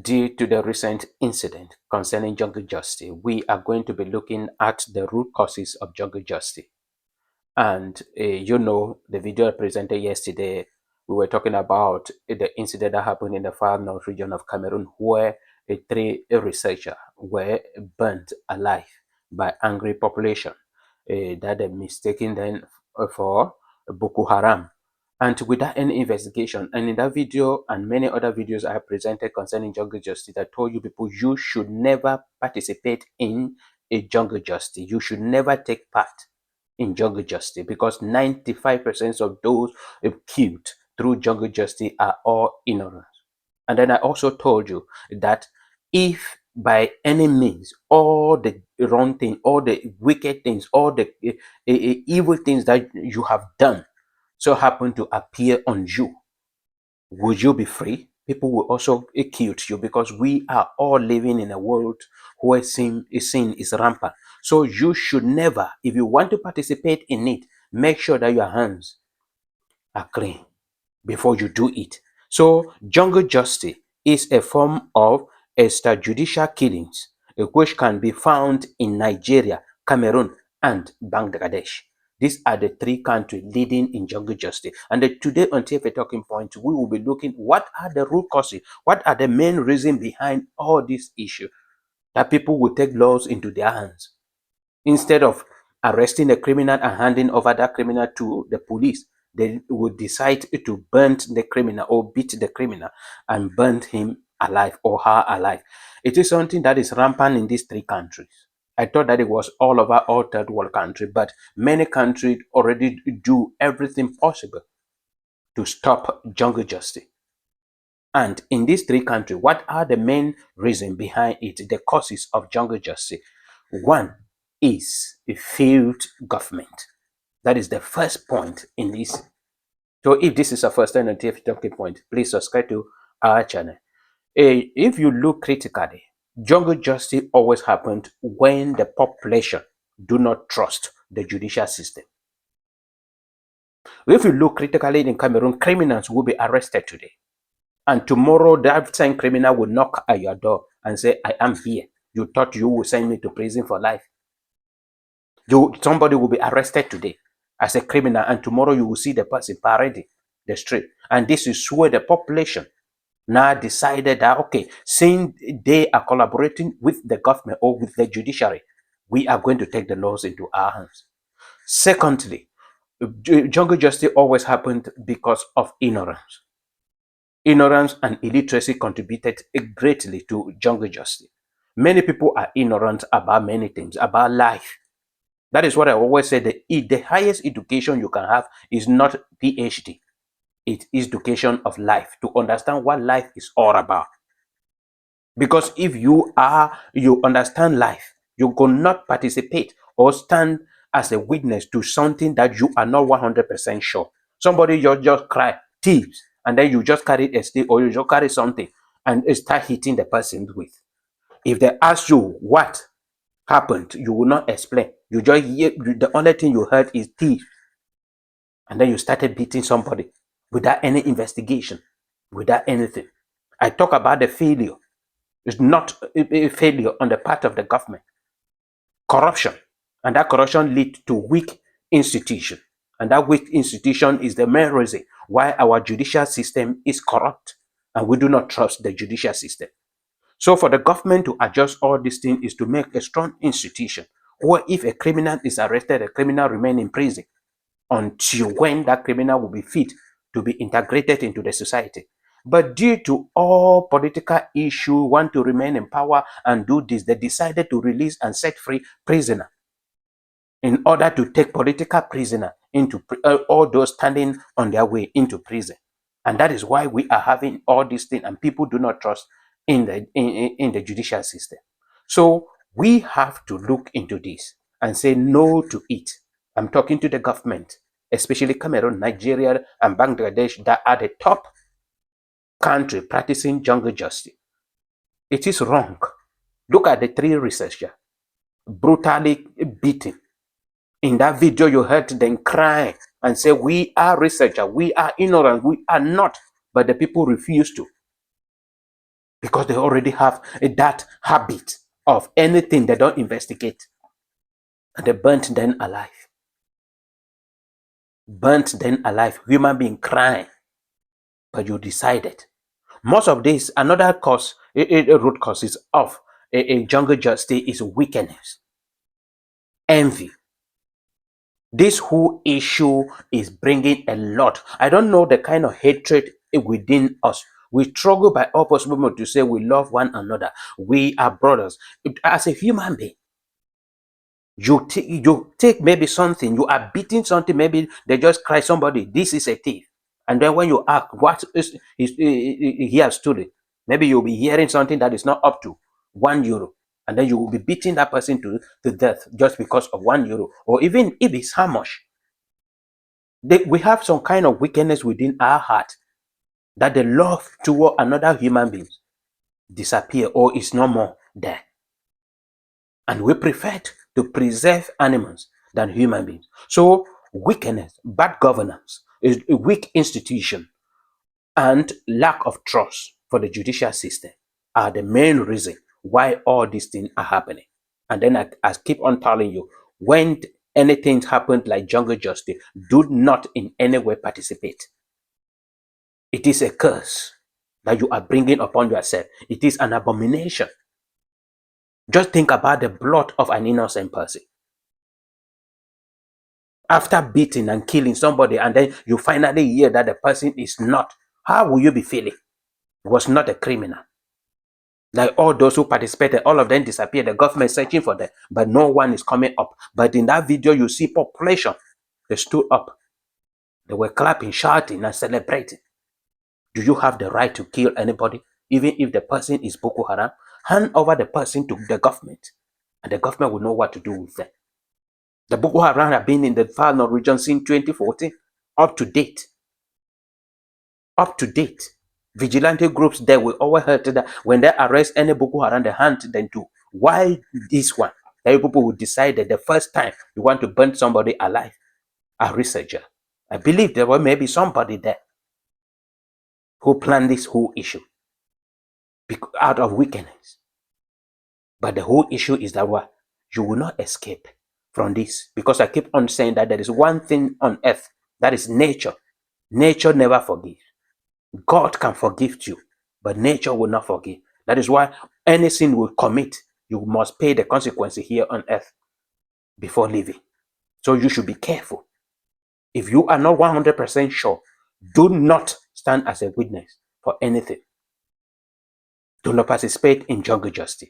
Due to the recent incident concerning jungle justice, we are going to be looking at the root causes of jungle justice. And the video I presented yesterday, we were talking about the incident that happened in the far north region of Cameroon, where three researchers were burnt alive by angry population that they mistaken them for Boko Haram. And without any investigation, and in that video and many other videos I have presented concerning jungle justice, I told you people you should never participate in a jungle justice. You should never take part in jungle justice because 95% of those killed through jungle justice are all ignorant. And then I also told you that if by any means all the wrong thing, all the wicked things, all the evil things that you have done so happen to appear on you, would you be free? People will also accuse you because we are all living in a world where sin is rampant. So you should never, if you want to participate in it, make sure that your hands are clean before you do it. So jungle justice is a form of extrajudicial killings which can be found in Nigeria, Cameroon, and Bangladesh. These are the three countries leading in jungle justice. And today on TFA Talking Point, we will be looking what are the root causes, what are the main reasons behind all these issues that people will take laws into their hands instead of arresting a criminal and handing over that criminal to the police. They would decide to burn the criminal or beat the criminal and burn him alive or her alive. It is something that is rampant in these three countries. I thought that it was all over all third world countries, but many countries already do everything possible to stop jungle justice. And in these three countries, what are the main reasons behind it, the causes of jungle justice? One is a failed government. That is the first point in this. So if this is a first time on TFA Talking Point, please subscribe to our channel. If you look critically, jungle justice always happened when the population do not trust the judicial system. If you look critically in Cameroon, criminals will be arrested today. And tomorrow, that same criminal will knock at your door and say, I am here. You thought you would send me to prison for life. Somebody will be arrested today as a criminal, and tomorrow you will see the person parading the street. And this is where the population now decided that, okay, since they are collaborating with the government or with the judiciary, we are going to take the laws into our hands. Secondly, jungle justice always happened because of ignorance. Ignorance and illiteracy contributed greatly to jungle justice. Many people are ignorant about many things, about life. That is what I always say, the highest education you can have is not PhD. It is education of life, to understand what life is all about. Because if you understand life, you will not participate or stand as a witness to something that you are not 100% sure. Somebody just cry, thieves, and then you just carry a stick or you just carry something and start hitting the person with. If they ask you what happened, you will not explain. You just hear, the only thing you heard is thief. And then you started beating somebody without any investigation, without anything. I talk about the failure. It's not a failure on the part of the government. Corruption. And that corruption leads to weak institution. And that weak institution is the main reason why our judicial system is corrupt. And we do not trust the judicial system. So for the government to adjust all these things is to make a strong institution where if a criminal is arrested, a criminal remain in prison until when that criminal will be fit to be integrated into the society. But due to all political issue, want to remain in power and do this, they decided to release and set free prisoner in order to take political prisoner into all those standing on their way into prison. And that is why we are having all these things and people do not trust in the judicial system. So we have to look into this and say no to it. I'm talking to the government, especially Cameroon, Nigeria, and Bangladesh that are the top country practicing jungle justice. It is wrong. Look at the three researchers brutally beaten. In that video, you heard them cry and say, we are researchers, we are ignorant, we are not. But the people refuse to. because they already have that habit of anything they don't investigate. And they burnt them alive. Burnt them alive. Human being crying. But you decided. Most of this, another cause, root causes of a jungle justice is wickedness, envy. This whole issue is bringing a lot. I don't know the kind of hatred within us. We struggle by all possible means to say we love one another. We are brothers. As a human being, you take maybe something, you are beating something, maybe they just cry somebody, this is a thief. And then when you ask what is he has stolen, maybe you'll be hearing something that is not up to €1. And then you will be beating that person to death just because of €1. Or even if it's how much. We have some kind of wickedness within our heart that the love toward another human being disappear or is no more there. And we prefer to preserve animals than human beings. So wickedness, bad governance, is a weak institution, and lack of trust for the judicial system are the main reason why all these things are happening. And then I keep on telling you, when anything happens like jungle justice, do not in any way participate. It is a curse that you are bringing upon yourself. It is an abomination. Just think about the blood of an innocent person. After beating and killing somebody, and then you finally hear that the person is not, how will you be feeling? He was not a criminal. Like all those who participated, all of them disappeared. The government is searching for them, but no one is coming up. But in that video, you see population. They stood up. They were clapping, shouting, and celebrating. Do you have the right to kill anybody, even if the person is Boko Haram? Hand over the person to the government, and the government will know what to do with them. The Boko Haram have been in the Far North region since 2014, up to date. Up to date. Vigilante groups there will always heard that when they arrest any Boko Haram, they hunt them too. Why this one? The people will decide that the first time you want to burn somebody alive, a researcher. I believe there was maybe somebody there who planned this whole issue out of wickedness. But the whole issue is that what? You will not escape from this, because I keep on saying that there is one thing on earth, that is nature. Nature never forgives. God can forgive you, but nature will not forgive. That is why any sin you commit, you must pay the consequences here on earth before leaving. So you should be careful. If you are not 100% sure, do not stand as a witness for anything. Do not participate in jungle justice.